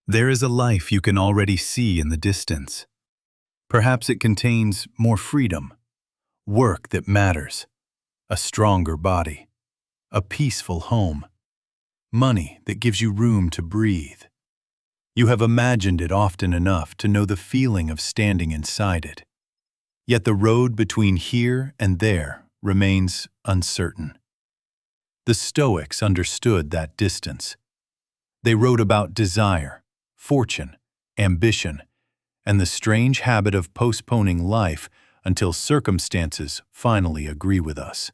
There is a life you can already see in the distance. Perhaps it contains more freedom, work that matters, a stronger body, a peaceful home, money that gives you room to breathe. You have imagined it often enough to know the feeling of standing inside it. Yet the road between here and there remains uncertain. The Stoics understood that distance. They wrote about desire, fortune, ambition, and the strange habit of postponing life until circumstances finally agree with us.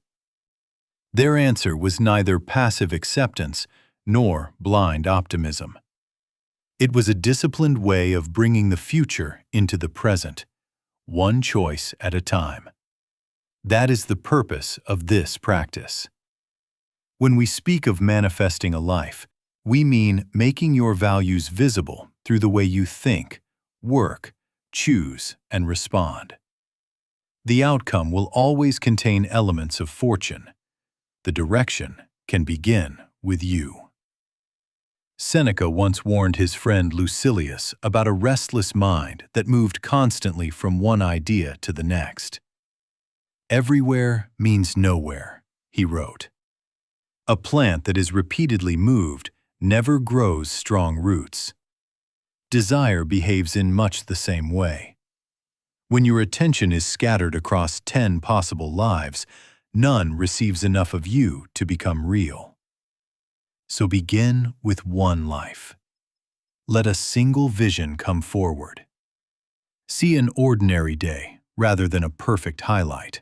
Their answer was neither passive acceptance nor blind optimism. It was a disciplined way of bringing the future into the present, one choice at a time. That is the purpose of this practice. When we speak of manifesting a life, we mean making your values visible through the way you think, work, choose, and respond. The outcome will always contain elements of fortune. The direction can begin with you. Seneca once warned his friend Lucilius about a restless mind that moved constantly from one idea to the next. "Everywhere means nowhere," he wrote. A plant that is repeatedly moved never grows strong roots. Desire behaves in much the same way. When your attention is scattered across 10 possible lives, none receives enough of you to become real. So begin with one life. Let a single vision come forward. See an ordinary day rather than a perfect highlight.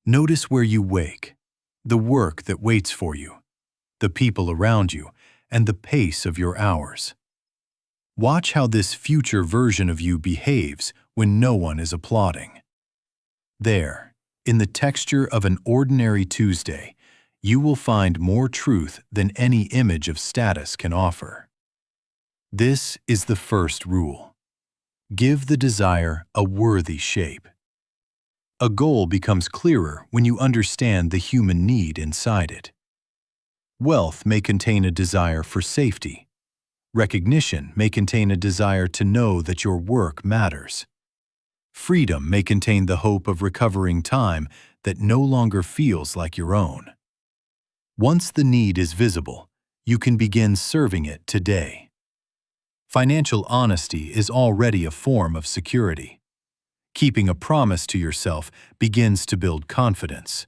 Notice where you wake, the work that waits for you, the people around you, and the pace of your hours. Watch how this future version of you behaves when no one is applauding. There, in the texture of an ordinary Tuesday, you will find more truth than any image of status can offer. This is the first rule. Give the desire a worthy shape. A goal becomes clearer when you understand the human need inside it. Wealth may contain a desire for safety. Recognition may contain a desire to know that your work matters. Freedom may contain the hope of recovering time that no longer feels like your own. Once the need is visible, you can begin serving it today. Financial honesty is already a form of security. Keeping a promise to yourself begins to build confidence.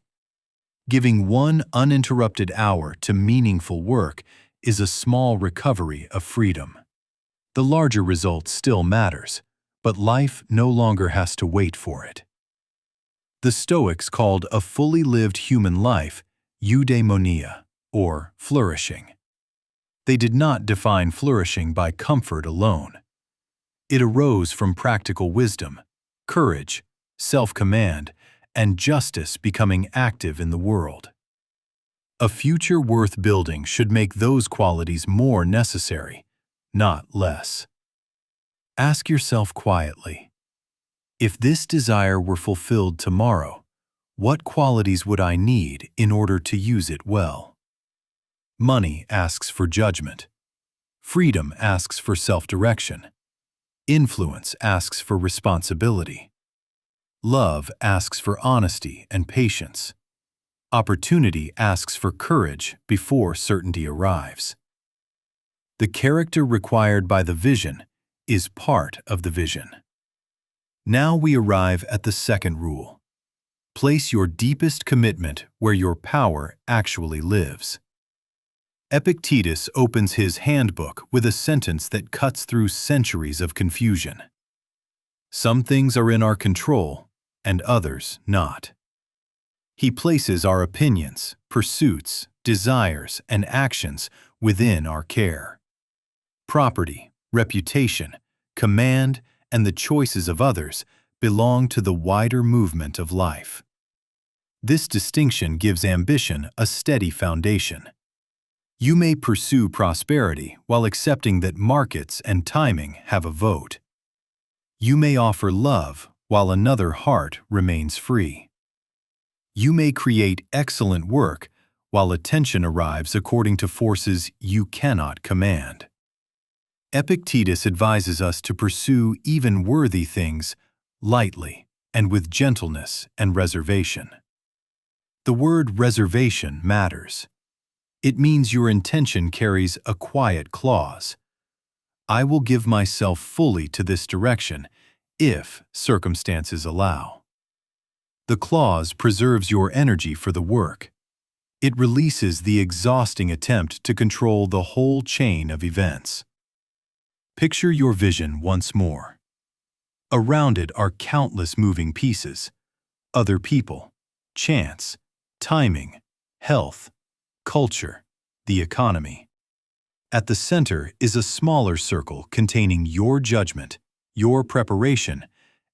Giving one uninterrupted hour to meaningful work is a small recovery of freedom. The larger result still matters, but life no longer has to wait for it. The Stoics called a fully lived human life eudaimonia, or flourishing. They did not define flourishing by comfort alone. It arose from practical wisdom, courage, self-command, and justice becoming active in the world. A future worth building should make those qualities more necessary, not less. Ask yourself quietly, if this desire were fulfilled tomorrow, what qualities would I need in order to use it well? Money asks for judgment. Freedom asks for self-direction. Influence asks for responsibility. Love asks for honesty and patience. Opportunity asks for courage before certainty arrives. The character required by the vision is part of the vision. Now we arrive at the second rule. Place your deepest commitment where your power actually lives. Epictetus opens his handbook with a sentence that cuts through centuries of confusion. Some things are in our control, and others not. He places our opinions, pursuits, desires, and actions within our care. Property, reputation, command, and the choices of others belong to the wider movement of life. This distinction gives ambition a steady foundation. You may pursue prosperity while accepting that markets and timing have a vote. You may offer love while another heart remains free. You may create excellent work while attention arrives according to forces you cannot command. Epictetus advises us to pursue even worthy things lightly and with gentleness and reservation. The word reservation matters. It means your intention carries a quiet clause. I will give myself fully to this direction if circumstances allow. The clause preserves your energy for the work. It releases the exhausting attempt to control the whole chain of events. Picture your vision once more. Around it are countless moving pieces: other people, chance, timing, health, culture, the economy. At the center is a smaller circle containing your judgment, your preparation,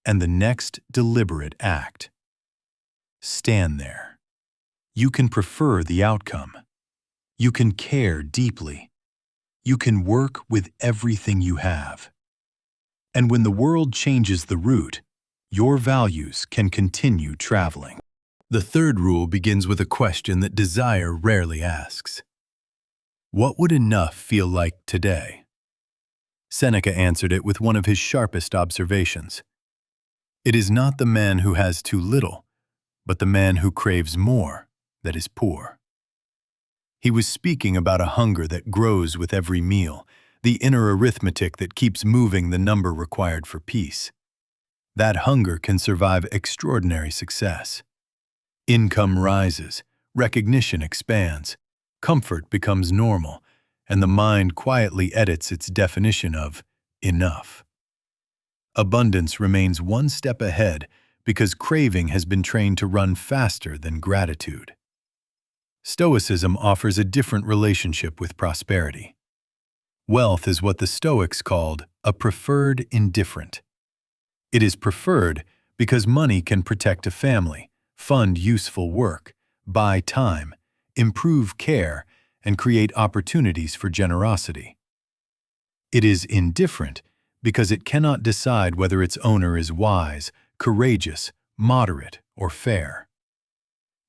and the next deliberate act. Stand there. You can prefer the outcome. You can care deeply. You can work with everything you have. And when the world changes the route, your values can continue traveling. The third rule begins with a question that desire rarely asks. What would enough feel like today? Seneca answered it with one of his sharpest observations. It is not the man who has too little, but the man who craves more that is poor. He was speaking about a hunger that grows with every meal, the inner arithmetic that keeps moving the number required for peace. That hunger can survive extraordinary success. Income rises, recognition expands, comfort becomes normal, and the mind quietly edits its definition of enough. Abundance remains one step ahead because craving has been trained to run faster than gratitude. Stoicism offers a different relationship with prosperity. Wealth is what the Stoics called a preferred indifferent. It is preferred because money can protect a family, fund useful work, buy time, improve care, and create opportunities for generosity. It is indifferent because it cannot decide whether its owner is wise, courageous, moderate, or fair.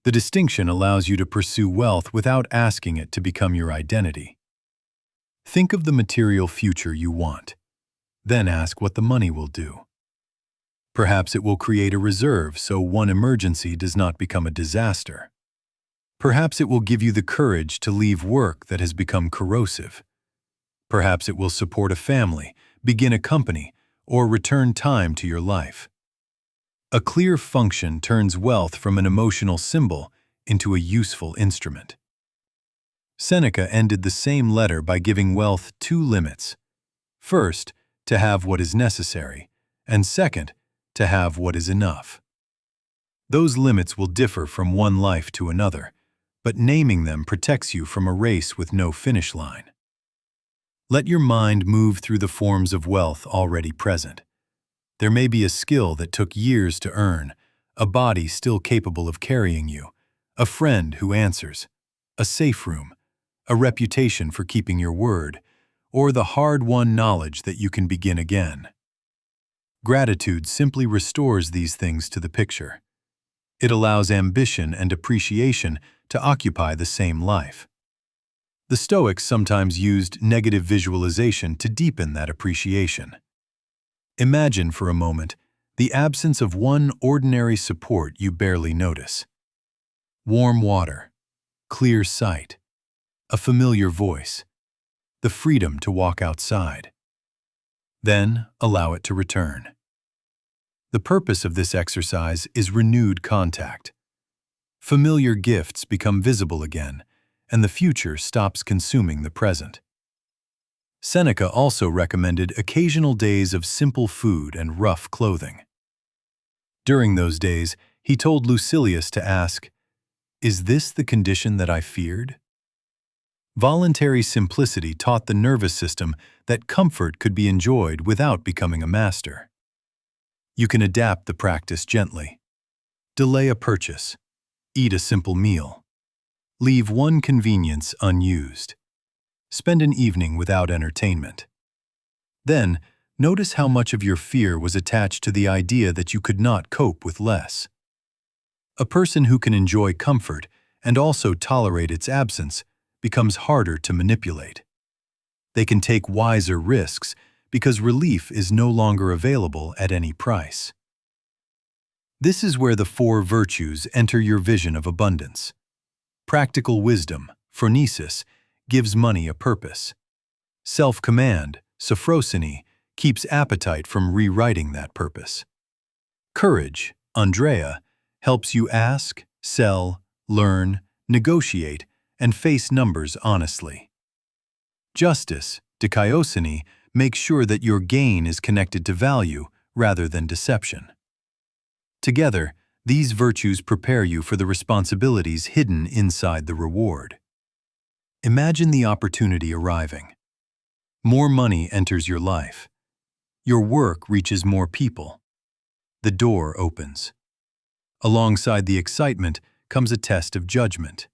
The distinction allows you to pursue wealth without asking it to become your identity. Think of the material future you want. Then ask what the money will do. Perhaps it will create a reserve so one emergency does not become a disaster. Perhaps it will give you the courage to leave work that has become corrosive. Perhaps it will support a family, begin a company, or return time to your life. A clear function turns wealth from an emotional symbol into a useful instrument. Seneca ended the same letter by giving wealth two limits. First, to have what is necessary, and second, to have what is enough. Those limits will differ from one life to another, but naming them protects you from a race with no finish line. Let your mind move through the forms of wealth already present. There may be a skill that took years to earn, a body still capable of carrying you, a friend who answers, a safe room, a reputation for keeping your word, or the hard-won knowledge that you can begin again. Gratitude simply restores these things to the picture. It allows ambition and appreciation to occupy the same life. The Stoics sometimes used negative visualization to deepen that appreciation. Imagine for a moment the absence of one ordinary support you barely notice. Warm water, clear sight, a familiar voice, the freedom to walk outside. Then allow it to return. The purpose of this exercise is renewed contact. Familiar gifts become visible again, and the future stops consuming the present. Seneca also recommended occasional days of simple food and rough clothing. During those days, he told Lucilius to ask, "Is this the condition that I feared?" Voluntary simplicity taught the nervous system that comfort could be enjoyed without becoming a master. You can adapt the practice gently. Delay a purchase. Eat a simple meal. Leave one convenience unused. Spend an evening without entertainment. Then, notice how much of your fear was attached to the idea that you could not cope with less. A person who can enjoy comfort and also tolerate its absence becomes harder to manipulate. They can take wiser risks because relief is no longer available at any price. This is where the four virtues enter your vision of abundance. Practical wisdom, phronesis, gives money a purpose. Self-command, sophrosine, keeps appetite from rewriting that purpose. Courage, Andrea, helps you ask, sell, learn, negotiate, and face numbers honestly. Justice, dikaiosune, makes sure that your gain is connected to value rather than deception. Together, these virtues prepare you for the responsibilities hidden inside the reward. Imagine the opportunity arriving. More money enters your life. Your work reaches more people. The door opens. Alongside the excitement comes a test of judgment.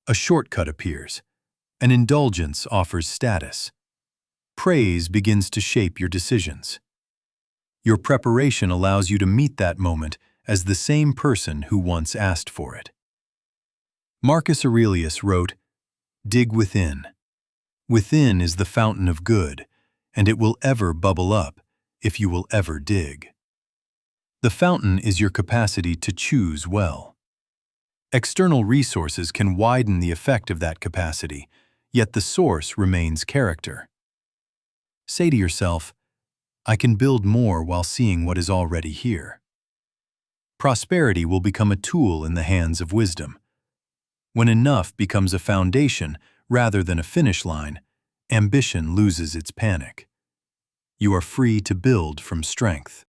A shortcut appears. An indulgence offers status. Praise begins to shape your decisions. Your preparation allows you to meet that moment as the same person who once asked for it. Marcus Aurelius wrote, "Dig within. Within is the fountain of good, and it will ever bubble up if you will ever dig." The fountain is your capacity to choose well. External resources can widen the effect of that capacity, yet the source remains character. Say to yourself, "I can build more while seeing what is already here." Prosperity will become a tool in the hands of wisdom. When enough becomes a foundation rather than a finish line, ambition loses its panic. You are free to build from strength.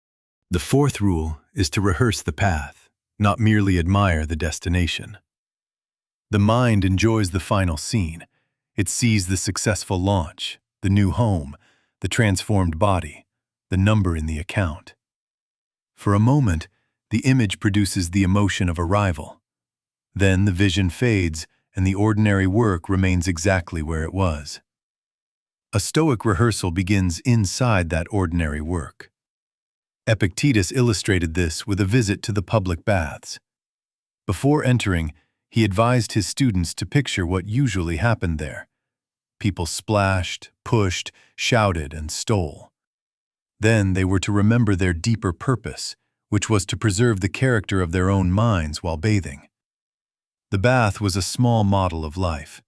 The fourth rule is to rehearse the path, not merely admire the destination. The mind enjoys the final scene. It sees the successful launch, the new home, the transformed body, the number in the account. For a moment, the image produces the emotion of arrival. Then the vision fades and the ordinary work remains exactly where it was. A Stoic rehearsal begins inside that ordinary work. Epictetus illustrated this with a visit to the public baths. Before entering, he advised his students to picture what usually happened there. People splashed, pushed, shouted, and stole. Then they were to remember their deeper purpose, which was to preserve the character of their own minds while bathing. The bath was a small model of life.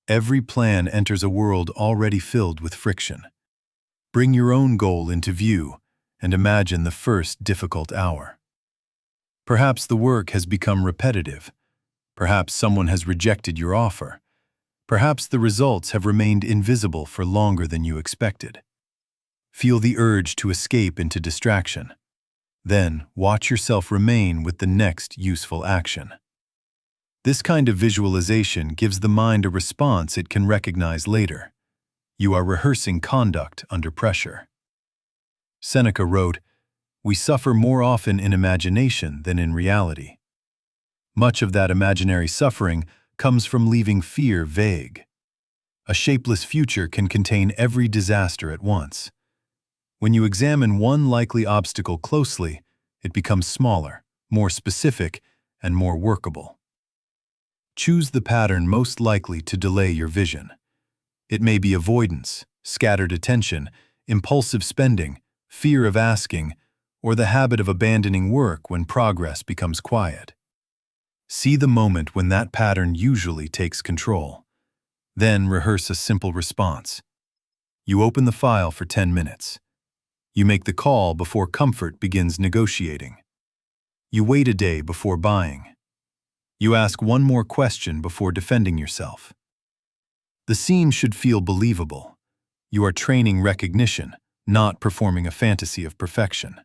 Every plan enters a world already filled with friction. Bring your own goal into view and imagine the first difficult hour. Perhaps the work has become repetitive. Perhaps someone has rejected your offer. Perhaps the results have remained invisible for longer than you expected. Feel the urge to escape into distraction. Then watch yourself remain with the next useful action. This kind of visualization gives the mind a response it can recognize later. You are rehearsing conduct under pressure. Seneca wrote, "We suffer more often in imagination than in reality." Much of that imaginary suffering comes from leaving fear vague. A shapeless future can contain every disaster at once. When you examine one likely obstacle closely, it becomes smaller, more specific, and more workable. Choose the pattern most likely to delay your vision. It may be avoidance, scattered attention, impulsive spending, fear of asking, or the habit of abandoning work when progress becomes quiet. See the moment when that pattern usually takes control. Then rehearse a simple response. You open the file for 10 minutes. You make the call before comfort begins negotiating. You wait a day before buying. You ask one more question before defending yourself. The scene should feel believable. You are training recognition, not performing a fantasy of perfection.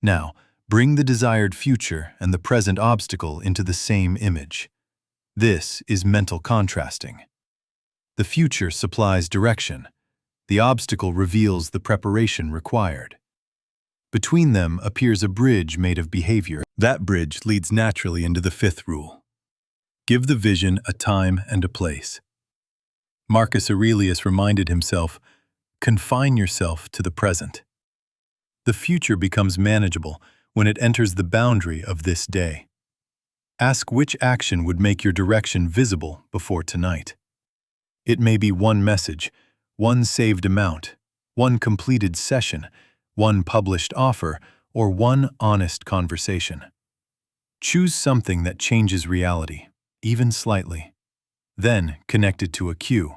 Now, bring the desired future and the present obstacle into the same image. This is mental contrasting. The future supplies direction. The obstacle reveals the preparation required. Between them appears a bridge made of behaviour. That bridge leads naturally into the fifth rule. Give the vision a time and a place. Marcus Aurelius reminded himself, confine yourself to the present. The future becomes manageable when it enters the boundary of this day. Ask which action would make your direction visible before tonight. It may be one message, one saved amount, one completed session, one published offer, or one honest conversation. Choose something that changes reality, even slightly. Then connect it to a cue.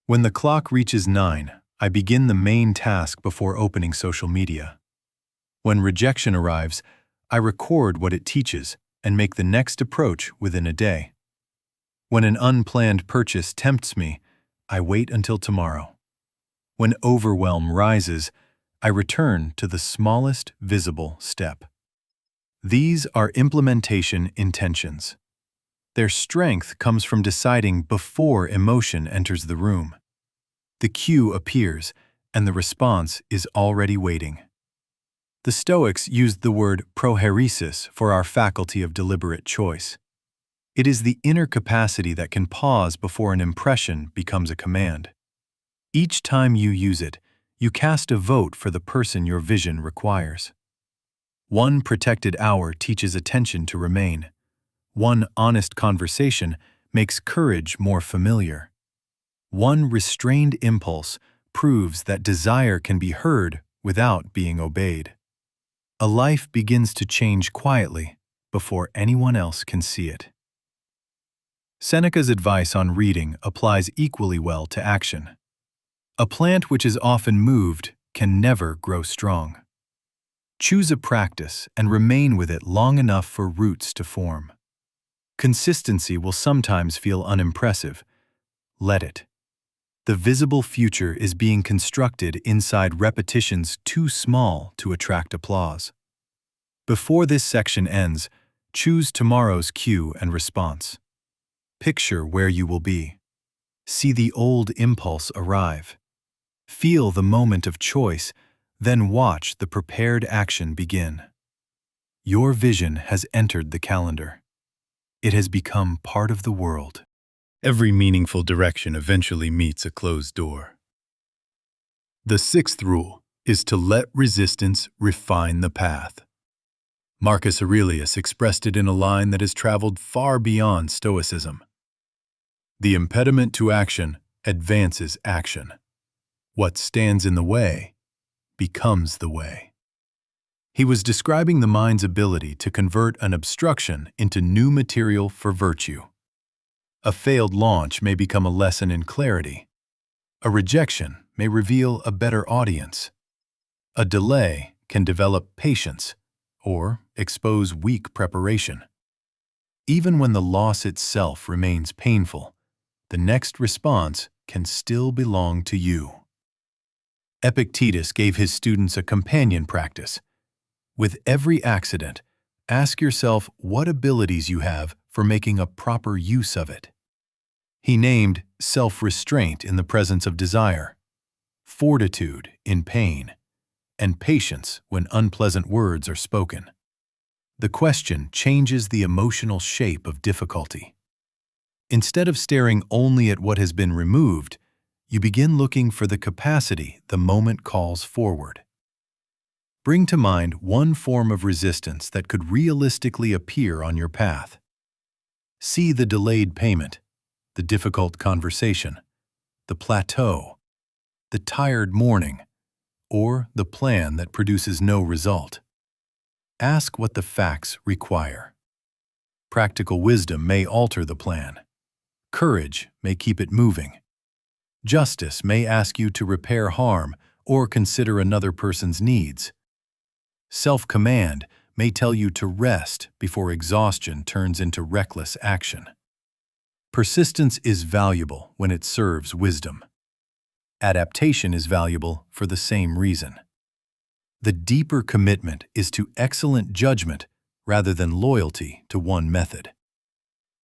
When the clock reaches 9, I begin the main task before opening social media. When rejection arrives, I record what it teaches and make the next approach within a day. When an unplanned purchase tempts me, I wait until tomorrow. When overwhelm rises, I return to the smallest visible step. These are implementation intentions. Their strength comes from deciding before emotion enters the room. The cue appears, and the response is already waiting. The Stoics used the word proheresis for our faculty of deliberate choice. It is the inner capacity that can pause before an impression becomes a command. Each time you use it, you cast a vote for the person your vision requires. One protected hour teaches attention to remain. One honest conversation makes courage more familiar. One restrained impulse proves that desire can be heard without being obeyed. A life begins to change quietly before anyone else can see it. Seneca's advice on reading applies equally well to action. A plant which is often moved can never grow strong. Choose a practice and remain with it long enough for roots to form. Consistency will sometimes feel unimpressive. Let it. The visible future is being constructed inside repetitions too small to attract applause. Before this section ends, choose tomorrow's cue and response. Picture where you will be. See the old impulse arrive. Feel the moment of choice, then watch the prepared action begin. Your vision has entered the calendar. It has become part of the world. Every meaningful direction eventually meets a closed door. The sixth rule is to let resistance refine the path. Marcus Aurelius expressed it in a line that has traveled far beyond Stoicism. The impediment to action advances action. What stands in the way becomes the way. He was describing the mind's ability to convert an obstruction into new material for virtue. A failed launch may become a lesson in clarity. A rejection may reveal a better audience. A delay can develop patience or expose weak preparation. Even when the loss itself remains painful, the next response can still belong to you. Epictetus gave his students a companion practice. With every accident, ask yourself what abilities you have for making a proper use of it. He named self-restraint in the presence of desire, fortitude in pain, and patience when unpleasant words are spoken. The question changes the emotional shape of difficulty. Instead of staring only at what has been removed, you begin looking for the capacity the moment calls forward. Bring to mind one form of resistance that could realistically appear on your path. See the delayed payment, the difficult conversation, the plateau, the tired morning, or the plan that produces no result. Ask what the facts require. Practical wisdom may alter the plan. Courage may keep it moving. Justice may ask you to repair harm or consider another person's needs. Self-command may tell you to rest before exhaustion turns into reckless action. Persistence is valuable when it serves wisdom. Adaptation is valuable for the same reason. The deeper commitment is to excellent judgment rather than loyalty to one method.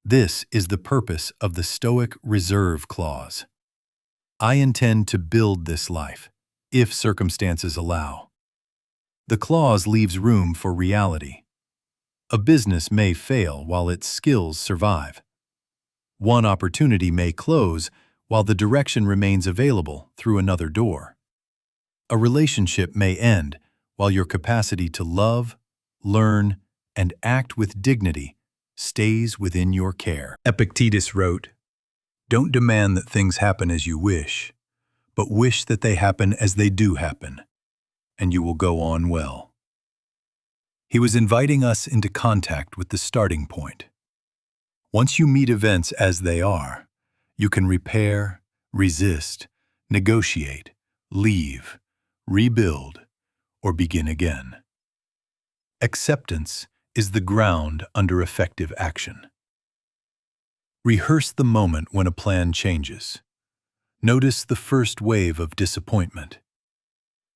This is the purpose of the Stoic reserve clause. I intend to build this life, if circumstances allow. The clause leaves room for reality. A business may fail while its skills survive. One opportunity may close while the direction remains available through another door. A relationship may end while your capacity to love, learn, and act with dignity stays within your care. Epictetus wrote, Don't demand that things happen as you wish, but wish that they happen as they do happen, and you will go on well. He was inviting us into contact with the starting point. Once you meet events as they are, you can repair, resist, negotiate, leave, rebuild, or begin again. Acceptance is the ground under effective action. Rehearse the moment when a plan changes. Notice the first wave of disappointment.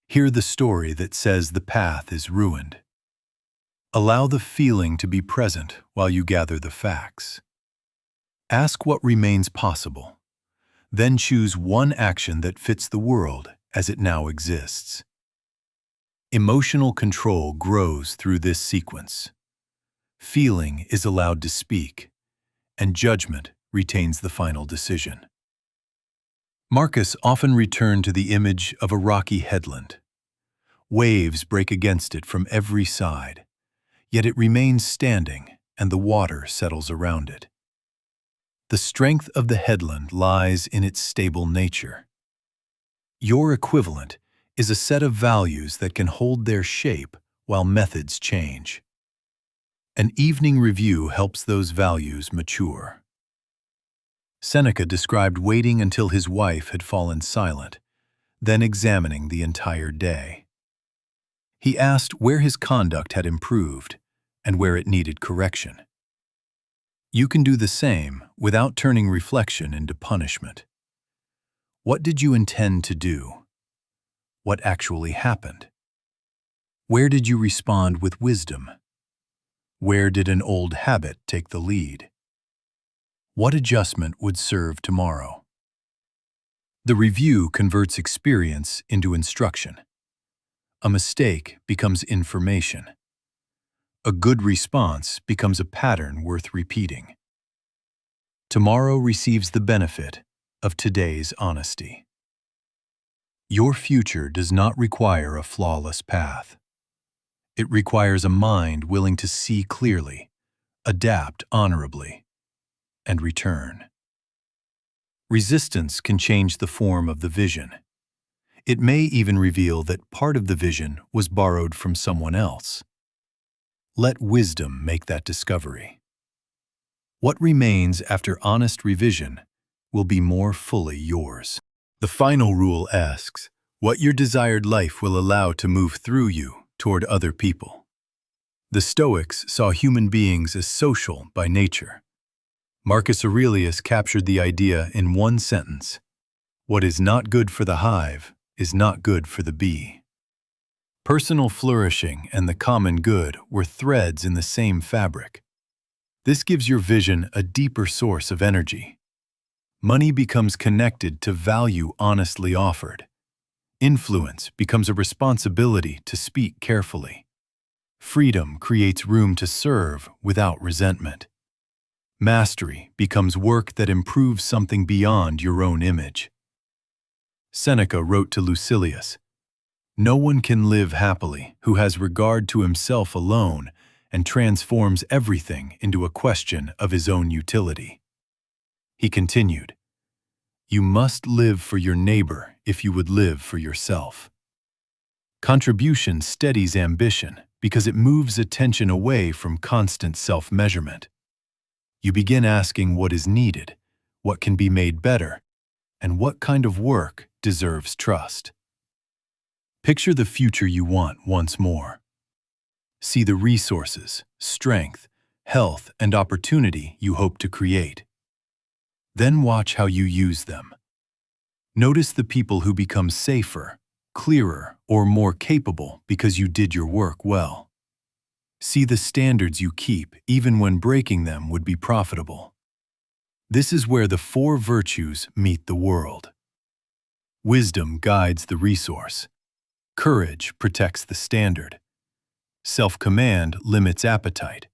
Hear the story that says the path is ruined. Allow the feeling to be present while you gather the facts. Ask what remains possible. Then choose one action that fits the world as it now exists. Emotional control grows through this sequence. Feeling is allowed to speak, and judgment retains the final decision. Marcus often returned to the image of a rocky headland. Waves break against it from every side, yet it remains standing and the water settles around it. The strength of the headland lies in its stable nature. Your equivalent is a set of values that can hold their shape while methods change. An evening review helps those values mature. Seneca described waiting until his wife had fallen silent, then examining the entire day. He asked where his conduct had improved and where it needed correction. You can do the same without turning reflection into punishment. What did you intend to do? What actually happened? Where did you respond with wisdom? Where did an old habit take the lead? What adjustment would serve tomorrow? The review converts experience into instruction. A mistake becomes information. A good response becomes a pattern worth repeating. Tomorrow receives the benefit of today's honesty. Your future does not require a flawless path. It requires a mind willing to see clearly, adapt honorably, and return. Resistance can change the form of the vision. It may even reveal that part of the vision was borrowed from someone else. Let wisdom make that discovery. What remains after honest revision will be more fully yours. The final rule asks, what your desired life will allow to move through you toward other people. The Stoics saw human beings as social by nature. Marcus Aurelius captured the idea in one sentence: what is not good for the hive is not good for the bee. Personal flourishing and the common good were threads in the same fabric. This gives your vision a deeper source of energy. Money becomes connected to value honestly offered. Influence becomes a responsibility to speak carefully. Freedom creates room to serve without resentment. Mastery becomes work that improves something beyond your own image. Seneca wrote to Lucilius, "No one can live happily who has regard to himself alone and transforms everything into a question of his own utility." He continued, "You must live for your neighbor if you would live for yourself." Contribution steadies ambition because it moves attention away from constant self-measurement. You begin asking what is needed, what can be made better, and what kind of work deserves trust. Picture the future you want once more. See the resources, strength, health, and opportunity you hope to create. Then watch how you use them. Notice the people who become safer, clearer, or more capable because you did your work well. See the standards you keep even when breaking them would be profitable. This is where the four virtues meet the world. Wisdom guides the resource. Courage protects the standard. Self-command limits appetite.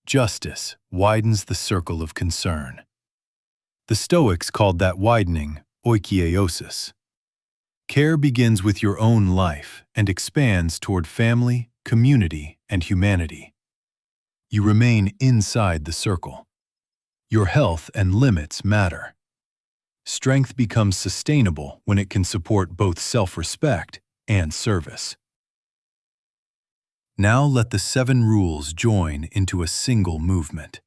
Justice widens the circle of concern. The Stoics called that widening oikeiosis. Care begins with your own life and expands toward family, community, and humanity. You remain inside the circle. Your health and limits matter. Strength becomes sustainable when it can support both self-respect and service. Now let the 7 rules join into a single movement.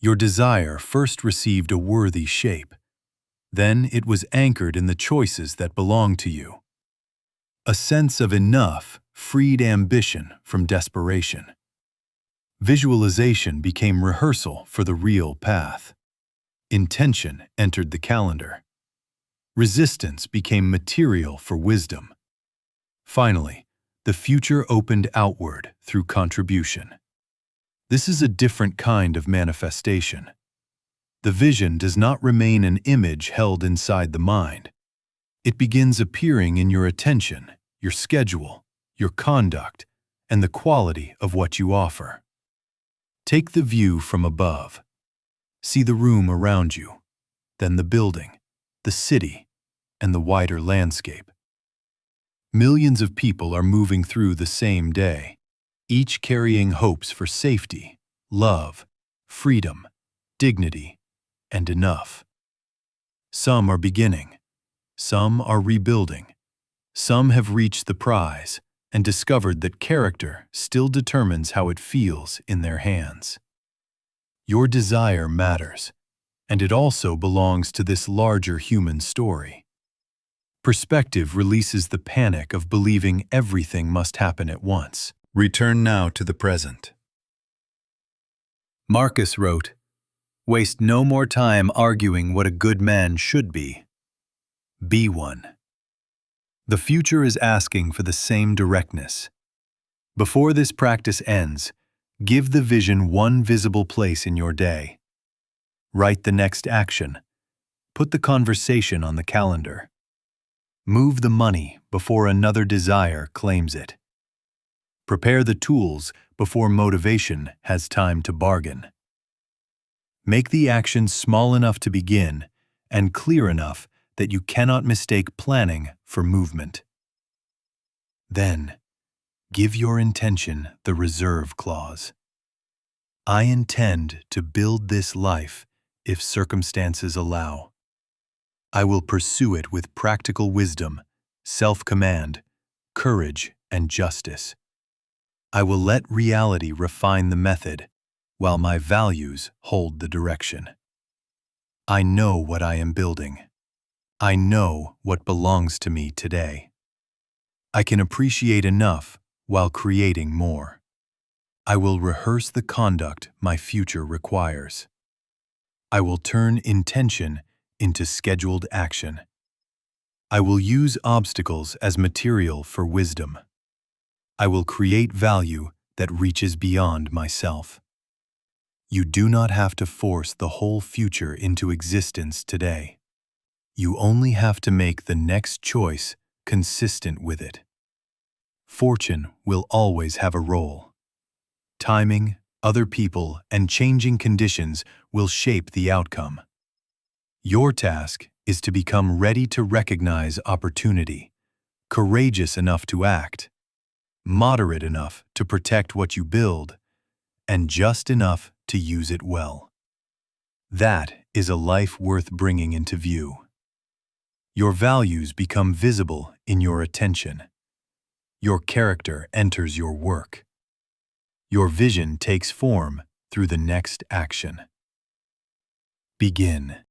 Your desire first received a worthy shape. Then it was anchored in the choices that belong to you. A sense of enough freed ambition from desperation. Visualization became rehearsal for the real path. Intention entered the calendar. Resistance became material for wisdom. Finally, the future opened outward through contribution. This is a different kind of manifestation. The vision does not remain an image held inside the mind. It begins appearing in your attention, your schedule, your conduct, and the quality of what you offer. Take the view from above. See the room around you, then the building, the city, and the wider landscape. Millions of people are moving through the same day, each carrying hopes for safety, love, freedom, dignity, and enough. Some are beginning, some are rebuilding, some have reached the prize and discovered that character still determines how it feels in their hands. Your desire matters, and it also belongs to this larger human story. Perspective releases the panic of believing everything must happen at once. Return now to the present. Marcus wrote, "Waste no more time arguing what a good man should be. Be one." The future is asking for the same directness. Before this practice ends, give the vision one visible place in your day. Write the next action. Put the conversation on the calendar. Move the money before another desire claims it. Prepare the tools before motivation has time to bargain. Make the action small enough to begin and clear enough that you cannot mistake planning for movement. Then, give your intention the reserve clause. I intend to build this life if circumstances allow. I will pursue it with practical wisdom, self-command, courage, and justice. I will let reality refine the method, while my values hold the direction. I know what I am building. I know what belongs to me today. I can appreciate enough while creating more. I will rehearse the conduct my future requires. I will turn intention into scheduled action. I will use obstacles as material for wisdom. I will create value that reaches beyond myself. You do not have to force the whole future into existence today. You only have to make the next choice consistent with it. Fortune will always have a role. Timing, other people, and changing conditions will shape the outcome. Your task is to become ready to recognize opportunity, courageous enough to act, moderate enough to protect what you build, and just enough to use it well. That is a life worth bringing into view. Your values become visible in your attention. Your character enters your work. Your vision takes form through the next action. Begin.